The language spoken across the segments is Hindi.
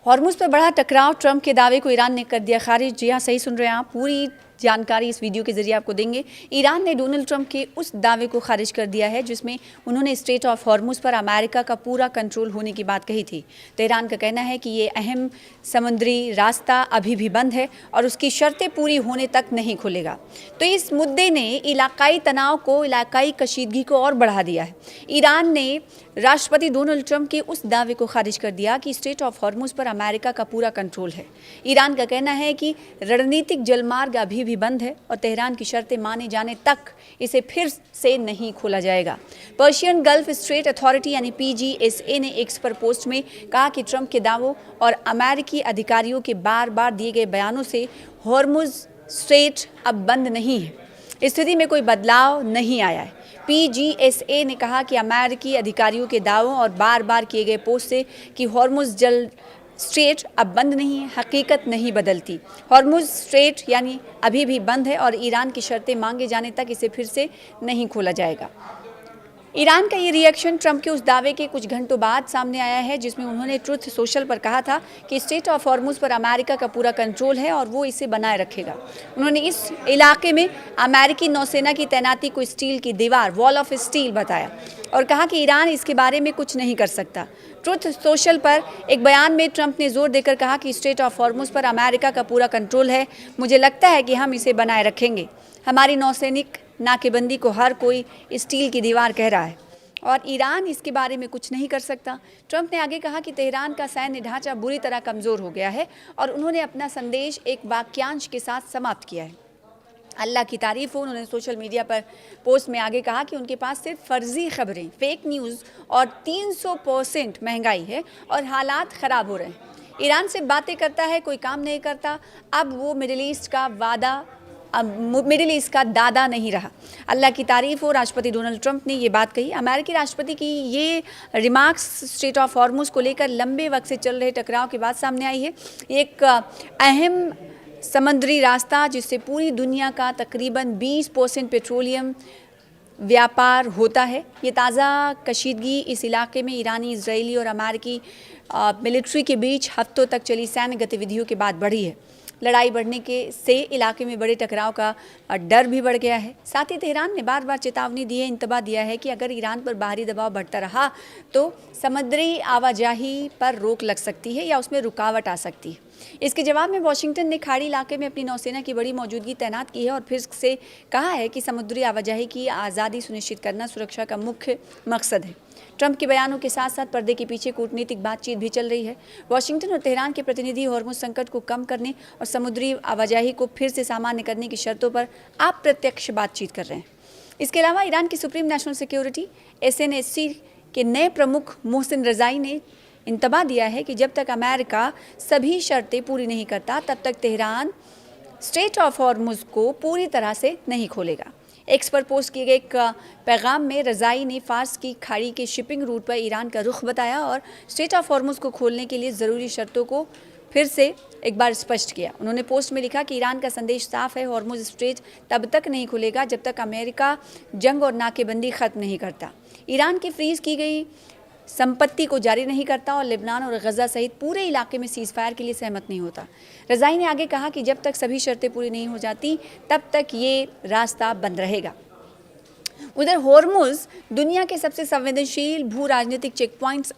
हॉर्मुज़ पर बढ़ा टकराव, ट्रंप के दावे को ईरान ने कर दिया खारिज। जी हाँ, सही सुन रहे हैं आप, पूरी जानकारी इस वीडियो के जरिए आपको देंगे। ईरान ने डोनाल्ड ट्रंप के उस दावे को खारिज कर दिया है जिसमें उन्होंने स्ट्रेट ऑफ हॉर्मुज़ पर अमेरिका का पूरा कंट्रोल होने की बात कही थी। तेहरान का कहना है कि ये अहम समुद्री रास्ता अभी भी बंद है और उसकी शर्तें पूरी होने तक नहीं खुलेगा। तो इस मुद्दे ने इलाकाई तनाव को, इलाकाई कशीदगी को और बढ़ा दिया है। ईरान ने राष्ट्रपति डोनाल्ड ट्रंप के उस दावे को खारिज कर दिया कि स्ट्रेट ऑफ हॉर्मुज़ पर अमेरिका का पूरा कंट्रोल है। ईरान का कहना है कि रणनीतिक जलमार्ग अभी भी बंद है और तेहरान की शर्तें माने जाने तक इसे फिर से नहीं खोला जाएगा। पर्शियन गल्फ स्ट्रेट अथॉरिटी यानी PGSA ने एक्स पर पोस्ट में कहा कि ट्रंप के दावों और अमेरिकी अधिकारियों के बार बार दिए गए बयानों से हॉर्मुज़ स्ट्रेट अब बंद नहीं है। स्थिति में कोई बदलाव नहीं आया है। PGSA ने कहा कि अमेरिकी अधिकारियों के दावों और बार बार किए गए पोस्ट से कि हॉर्मुज़ जल स्ट्रेट अब बंद नहीं है, हकीकत नहीं बदलती। हॉर्मुज़ स्ट्रेट यानी अभी भी बंद है और ईरान की शर्तें मांगे जाने तक इसे फिर से नहीं खोला जाएगा। ईरान का ये रिएक्शन ट्रंप के उस दावे के कुछ घंटों बाद सामने आया है जिसमें उन्होंने ट्रुथ सोशल पर कहा था कि स्ट्रेट ऑफ हॉर्मुज़ पर अमेरिका का पूरा कंट्रोल है और वो इसे बनाए रखेगा। उन्होंने इस इलाके में अमेरिकी नौसेना की तैनाती को स्टील की दीवार, वॉल ऑफ स्टील बताया और कहा कि ईरान इसके बारे में कुछ नहीं कर सकता। ट्रुथ सोशल पर एक बयान में ट्रंप ने जोर देकर कहा कि स्ट्रेट ऑफ हॉर्मुज़ पर अमेरिका का पूरा कंट्रोल है। मुझे लगता है कि हम इसे बनाए रखेंगे। हमारी नौसैनिक नाकेबंदी को हर कोई स्टील की दीवार कह रहा है और ईरान इसके बारे में कुछ नहीं कर सकता। ट्रंप ने आगे कहा कि तेहरान का सैन्य ढांचा बुरी तरह कमज़ोर हो गया है और उन्होंने अपना संदेश एक वाक्यांश के साथ समाप्त किया है। अल्लाह की तारीफ़ हो, उन्होंने सोशल मीडिया पर पोस्ट में आगे कहा कि उनके पास सिर्फ फर्जी खबरें, फेक न्यूज़ और 300% महंगाई है और हालात ख़राब हो रहे हैं। ईरान से बातें करता है, कोई काम नहीं करता। अब वो मिडिल ईस्ट का दादा नहीं रहा। अल्लाह की तारीफ़ हो, राष्ट्रपति डोनाल्ड ट्रंप ने ये बात कही। अमेरिकी राष्ट्रपति की ये रिमार्क्स स्ट्रेट ऑफ हॉर्मुज़ को लेकर लंबे वक्त से चल रहे टकराव के बाद सामने आई है। एक अहम समुद्री रास्ता जिससे पूरी दुनिया का तकरीबन 20% पेट्रोलियम व्यापार होता है। ये ताज़ा कशीदगी इस इलाके में ईरानी, इजरायली और अमेरिकी मिलिट्री के बीच हफ्तों तक चली सैन्य गतिविधियों के बाद बढ़ी है। लड़ाई बढ़ने से इलाके में बड़े टकराव का डर भी बढ़ गया है। साथ ही तेहरान ने बार बार चेतावनी दी है, इंतबाह दिया है कि अगर ईरान पर बाहरी दबाव बढ़ता रहा तो समुद्री आवाजाही पर रोक लग सकती है या उसमें रुकावट आ सकती है। इसके जवाब में वाशिंगटन ने खाड़ी इलाके में अपनी नौसेना की बड़ी मौजूदगी तैनात की है और फिर से कहा है कि समुद्री आवाजाही की आज़ादी सुनिश्चित करना सुरक्षा का मुख्य मकसद है। ट्रंप के बयानों के साथ साथ पर्दे के पीछे कूटनीतिक बातचीत भी चल रही है। वाशिंगटन और तेहरान के प्रतिनिधि हॉर्मुज़ संकट को कम करने और समुद्री आवाजाही को फिर से सामान्य करने की शर्तों पर अप्रत्यक्ष बातचीत कर रहे हैं। इसके अलावा ईरान की सुप्रीम नेशनल सिक्योरिटी SNSC के नए प्रमुख मोहसिन रज़ाई ने इंतबाह दिया है कि जब तक अमेरिका सभी शर्तें पूरी नहीं करता तब तक तेहरान स्ट्रेट ऑफ हॉर्मुज़ को पूरी तरह से नहीं खोलेगा। एक्स पर पोस्ट किए गए एक पैगाम में रज़ाई ने फ़ार्स की खाड़ी के शिपिंग रूट पर ईरान का रुख बताया और स्ट्रेट ऑफ हॉर्मुज़ को खोलने के लिए ज़रूरी शर्तों को फिर से एक बार स्पष्ट किया। उन्होंने पोस्ट में लिखा कि ईरान का संदेश साफ है, हॉर्मुज़ स्ट्रेट तब तक नहीं खुलेगा जब तक अमेरिका जंग और नाकेबंदी ख़त्म नहीं करता, ईरान की फ्रीज़ की गई संपत्ति को जारी नहीं करता और लेबनान और गज़ा सहित पूरे इलाके में सीज़ फायर के लिए सहमत नहीं होता। रज़ाई ने आगे कहा कि जब तक सभी शर्तें पूरी नहीं हो जाती तब तक ये रास्ता बंद रहेगा। उधर हॉर्मुज़ दुनिया के सबसे संवेदनशील भू राजनीतिक चेक पॉइंट्स,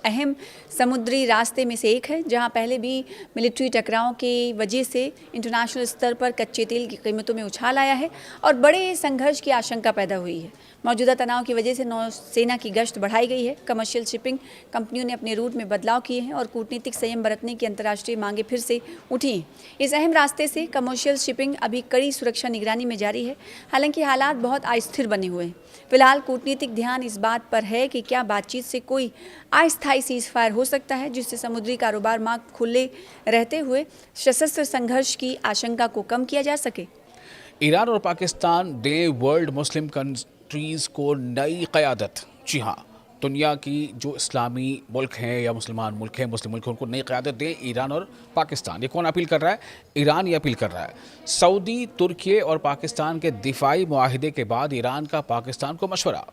अहम समुद्री रास्ते में से एक है जहां पहले भी मिलिट्री टकराव की वजह से इंटरनेशनल स्तर पर कच्चे तेल की कीमतों में उछाल आया है और बड़े संघर्ष की आशंका पैदा हुई है। मौजूदा तनाव की वजह से नौसेना की गश्त बढ़ाई गई है। कमर्शियल शिपिंग कंपनियों ने अपने रूट में बदलाव किए हैं और कूटनीतिक संयम बरतने की अंतर्राष्ट्रीय मांगें फिर से उठी हैं। इस अहम रास्ते से कमर्शियल शिपिंग अभी कड़ी सुरक्षा निगरानी में जारी है। हालांकि हालात बहुत अस्थिर बने हुए हैं। फिलहाल कूटनीतिक ध्यान इस बात पर है कि क्या बातचीत से कोई अस्थायी सीज़ फायर हो सकता है जिससे समुद्री कारोबार मार्ग खुले रहते हुए सशस्त्र संघर्ष की आशंका को कम किया जा सके। ईरान और पाकिस्तान दे वर्ल्ड मुस्लिम कंट्रीज़ को नई क़यादत। जी हाँ, दुनिया की जो इस्लामी मुल्क हैं या मुसलमान मुल्क हैं, मुस्लिम मुल्क हैं, उनको नई क़यादत दे ईरान और पाकिस्तान। ये कौन अपील कर रहा है? ईरान ये अपील कर रहा है। सऊदी, तुर्की और पाकिस्तान के दिफाई मुआहिदे के बाद ईरान का पाकिस्तान को मशवरा।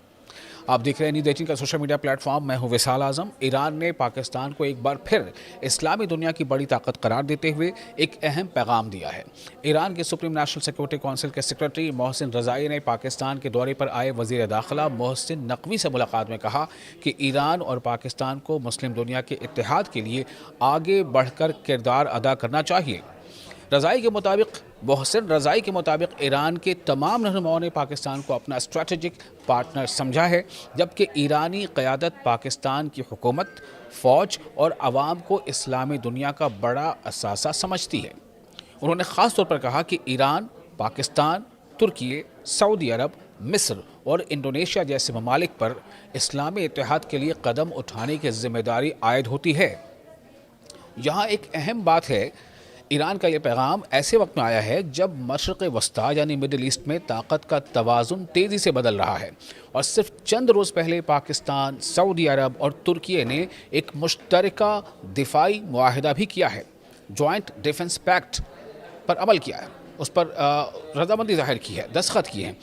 आप देख रहे हैं न्यूज़ 18 का सोशल मीडिया प्लेटफॉर्म। मैं हूं विशाल आजम। ईरान ने पाकिस्तान को एक बार फिर इस्लामी दुनिया की बड़ी ताकत करार देते हुए एक अहम पैगाम दिया है। ईरान के सुप्रीम नेशनल सिक्योरिटी काउंसिल के सेक्रेटरी मोहसिन रज़ाई ने पाकिस्तान के दौरे पर आए वज़ीर दाखिला मोहसिन नकवी से मुलाकात में कहा कि ईरान और पाकिस्तान को मुस्लिम दुनिया के इत्तेहाद के लिए आगे बढ़कर किरदार अदा करना चाहिए। मोहसिन रज़ाई के मुताबिक ईरान के तमाम रहनुमाओं ने पाकिस्तान को अपना स्ट्रेटेजिक पार्टनर समझा है, जबकि ईरानी क़यादत पाकिस्तान की हुकूमत, फ़ौज और आवाम को इस्लामी दुनिया का बड़ा असासा समझती है। उन्होंने ख़ास तौर पर कहा कि ईरान, पाकिस्तान, तुर्की, सऊदी अरब, मिस्र और इंडोनेशिया जैसे ममालिक पर इस्लामी इत्तेहाद के लिए कदम उठाने की जिम्मेदारी आयद होती है। यहाँ एक अहम बात है, ईरान का ये पैगाम ऐसे वक्त में आया है जब मशरक़ वस्ता यानी मिडिल ईस्ट में ताकत का तवाज़ुन तेज़ी से बदल रहा है और सिर्फ चंद रोज़ पहले पाकिस्तान, सऊदी अरब और तुर्की ने एक मुश्तरका दिफाई मुआहिदा भी किया है। जॉइंट डिफेंस पैक्ट पर अमल किया है, उस पर रज़ामंदी ज़ाहिर की है, दस्तखत किए हैं।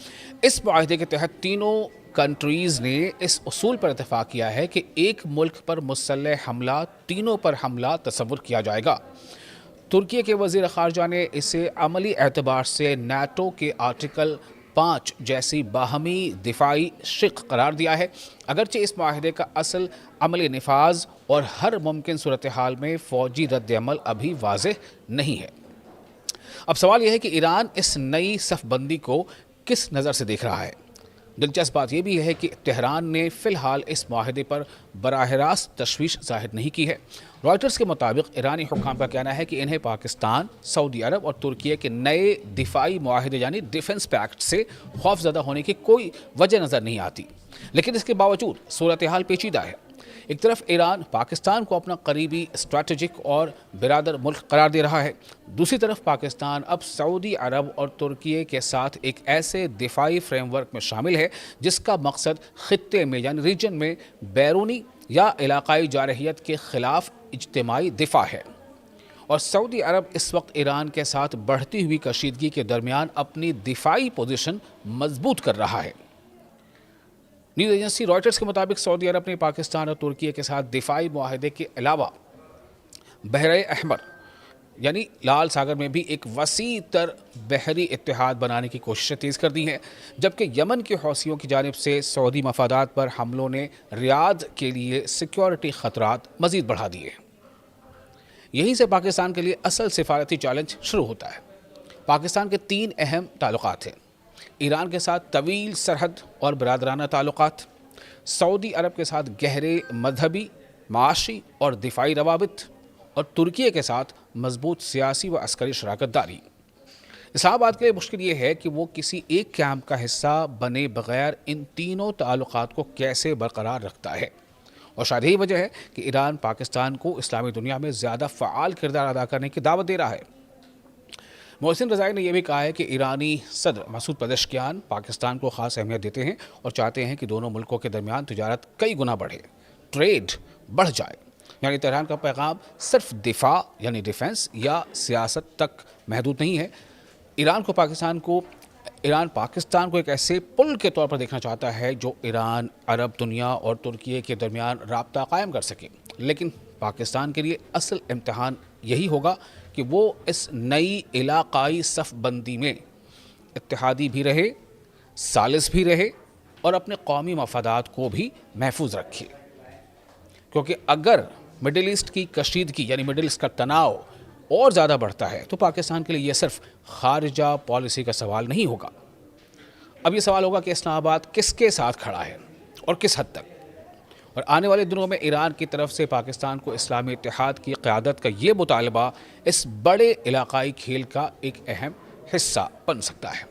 इस मुआहिदे के तहत तीनों कंट्रीज़ ने इस उसूल पर इत्तेफाक किया है कि एक मुल्क पर मुसल्लह हमला तीनों पर हमला तसव्वुर किया जाएगा। तुर्की के वज़ीर ख़ारजा ने इसे अमली एतबार से नाटो के आर्टिकल 5 जैसी बाहमी दिफाई शिक करार दिया है। अगरचे इस माहिदे का असल अमली निफाज और हर मुमकिन सूरत हाल में फ़ौजी रद्द-ए-अमल अभी वाज़ेह नहीं है। अब सवाल यह है कि ईरान इस नई सफ़बंदी को किस नज़र से देख रहा है। दिलचस्प बात यह भी है कि तेहरान ने फ़िलहाल इस माहिदे पर बराह रास्त तशवीश ज़ाहिर नहीं की है। रॉयटर्स के मुताबिक ईरानी हुक्काम का कहना है कि इन्हें पाकिस्तान, सऊदी अरब और तुर्की के नए दिफाई मुआहिदे यानी डिफेंस पैक्ट से खौफज़दा होने की कोई वजह नज़र नहीं आती। लेकिन इसके बावजूद सूरत हाल पेचीदा है। एक तरफ ईरान पाकिस्तान को अपना करीबी स्ट्रैटेजिक और बिरादर मुल्क करार दे रहा है, दूसरी तरफ पाकिस्तान अब सऊदी अरब और तुर्की के साथ एक ऐसे दिफाई फ्रेमवर्क में शामिल है जिसका मकसद खित्ते में यानी रीजन में बैरूनी या इलाकाई जारहियत के ख़िलाफ़ इज्तिमाई दिफा है। और सऊदी अरब इस वक्त ईरान के साथ बढ़ती हुई कशीदगी के दरमियान अपनी दिफाई पोजीशन मजबूत कर रहा है। न्यूज़ एजेंसी रॉयटर्स के मुताबिक सऊदी अरब ने पाकिस्तान और तुर्की के साथ दिफाई मुआहिदे के अलावा बहरे अहमर यानी लाल सागर में भी एक वसी तर बहरी इत्तेहाद बनाने की कोशिशें तेज़ कर दी हैं, जबकि यमन के हौसियों की जानिब से सऊदी मफादात पर हमलों ने रियाद के लिए सिक्योरिटी ख़तरात मज़ीद बढ़ा दिए। यहीं से पाकिस्तान के लिए असल सिफारती चैलेंज शुरू होता है। पाकिस्तान के 3 अहम ताल्लुकात हैं। ईरान के साथ तवील सरहद और बरादराना ताल्लुकात, सऊदी अरब के साथ गहरे मजहबी, माशी और दिफाई रवाबित, और तुर्की के साथ मजबूत सियासी व अस्करी शराकतदारी। इस्लामाबाद के लिए मुश्किल ये है कि वो किसी एक कैंप का हिस्सा बने बगैर इन तीनों ताल्लुकात को कैसे बरकरार रखता है। और शायद यही वजह है कि ईरान पाकिस्तान को इस्लामी दुनिया में ज़्यादा फ़आल किरदार अदा करने की दावत दे रहा है। मोहसिन रज़ाई ने यह भी कहा है कि ईरानी सदर मसूद पेज़ेश्कियान पाकिस्तान को ख़ास अहमियत देते हैं और चाहते हैं कि दोनों मुल्कों के दरमियान तिजारत कई गुना बढ़े, ट्रेड बढ़ जाए। यानी तेहरान का पैगाम सिर्फ दिफा यानी डिफेंस या सियासत तक महदूद नहीं है। ईरान पाकिस्तान को एक ऐसे पुल के तौर पर देखना चाहता है जो ईरान, अरब दुनिया और तुर्की के दरमियान राब्ता कायम कर सके। लेकिन पाकिस्तान के लिए असल इम्तिहान यही होगा कि वो इस नई इलाकाई सफ़बंदी में इत्तेहादी भी रहे, सालिस भी रहे और अपने कौमी मफादात को भी महफूज रखे। क्योंकि अगर मिडिल ईस्ट की कशीदगी यानी मिडिल ईस्ट का तनाव और ज़्यादा बढ़ता है तो पाकिस्तान के लिए यह सिर्फ खारजा पॉलिसी का सवाल नहीं होगा। अब ये सवाल होगा कि इस्लामाबाद किसके साथ खड़ा है और किस हद तक। और आने वाले दिनों में ईरान की तरफ से पाकिस्तान को इस्लामी इत्तेहाद की क़यादत का ये मुतालबा इस बड़े इलाकाई खेल का एक अहम हिस्सा बन सकता है।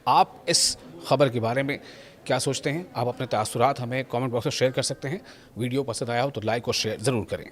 आप इस खबर के बारे में क्या सोचते हैं? आप अपने तासुरात हमें कमेंट बॉक्स में शेयर कर सकते हैं। वीडियो पसंद आया हो तो लाइक और शेयर ज़रूर करें।